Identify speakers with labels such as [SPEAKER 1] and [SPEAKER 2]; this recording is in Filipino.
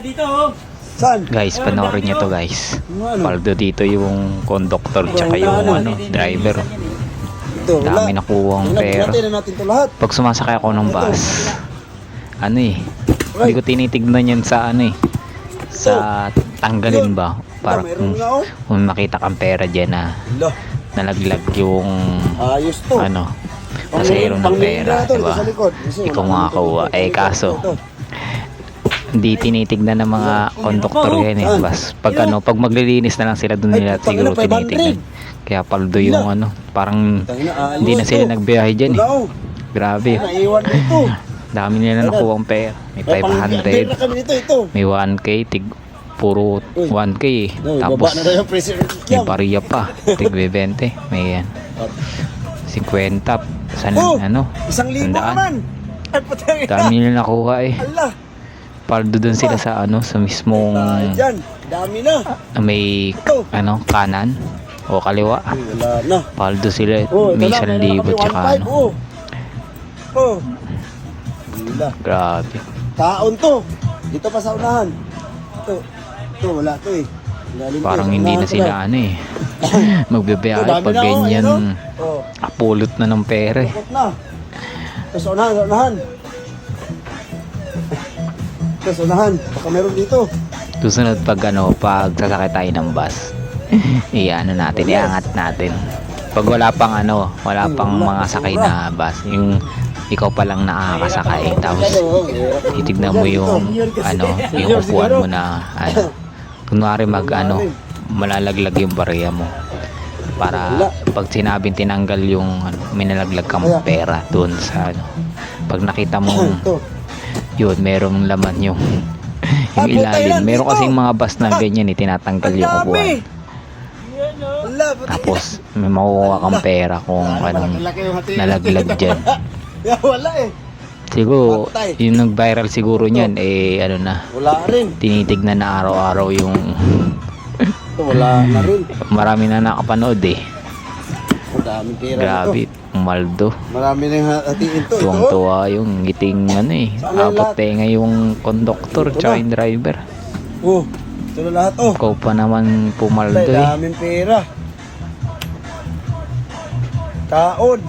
[SPEAKER 1] Dito oh.
[SPEAKER 2] Saan?
[SPEAKER 3] Guys, panoorin nyo to guys.
[SPEAKER 2] Ano?
[SPEAKER 3] Paldo dito yung conductor tsaka yung driver.
[SPEAKER 2] Ito, wala.
[SPEAKER 3] Dami nakuha ang pera.
[SPEAKER 2] Natin na natin ito lahat.
[SPEAKER 3] Pag sumasakay ako ng bus, ano hindi ko tinitignan yan sa sa tanggalin ba? Para kung makita kang pera dyan na nalaglag yung
[SPEAKER 2] ayos to.
[SPEAKER 3] pasahero ng pera, diba? Ikaw makakuha. Kaso, hindi tinitignan ng mga conductor yan bas pag maglilinis na lang sila doon nila siguro tinitignan. Kaya paldo yung parang hindi na sila nagbiyahe dyan grabe. Dami nila nakuha ang pera. May 500, may 1k, puro 1k tapos may pariya pa, tig 20, may 50,
[SPEAKER 2] $1,000 naman.
[SPEAKER 3] Dami nila nakuha paldo dun sila sa sa mismong
[SPEAKER 2] dami na.
[SPEAKER 3] May kanan o kaliwa.
[SPEAKER 2] Wala na.
[SPEAKER 3] Paldo sila may 1,000 tsaka grabe.
[SPEAKER 2] Taon to. Dito pa sa unahan. Ito wala to
[SPEAKER 3] Parang hindi na sila magbibiyahe pag ganyan apulot na ng pera
[SPEAKER 2] Ito sa unahan. Unahan, baka meron dito.
[SPEAKER 3] Susunod pag pag sasakay tayo ng bus, natin, iangat natin. Pag wala pang mga sakay na bus, yung ikaw pa lang nakakasakay, tapos titignan mo yung yung upuan mo na kunwari malalaglag yung barya mo. Para pag sinabing tinanggal yung may nalaglag kang pera doon sa pag nakita mo yun, merong laman yung ilalim. Meron kasing mga bus na ganyan tinatanggal yung upuan. Tapos may makukuha kang pera kung anong nalaglag dyan.
[SPEAKER 2] Wala
[SPEAKER 3] Siguro yung nag-viral siguro niyan
[SPEAKER 2] wala rin.
[SPEAKER 3] tinitignan na araw-araw yung
[SPEAKER 2] wala na rin.
[SPEAKER 3] marami na nakapanood
[SPEAKER 2] Daming pera.
[SPEAKER 3] Grabe, Maldo.
[SPEAKER 2] Marami rin hatiin to.
[SPEAKER 3] Tuwang-tuwa yung ngiting apat tenga yung conductor tsaka yung driver.
[SPEAKER 2] Ito na lahat
[SPEAKER 3] Ikaw pa naman pumaldo
[SPEAKER 2] Daming pera. Taon.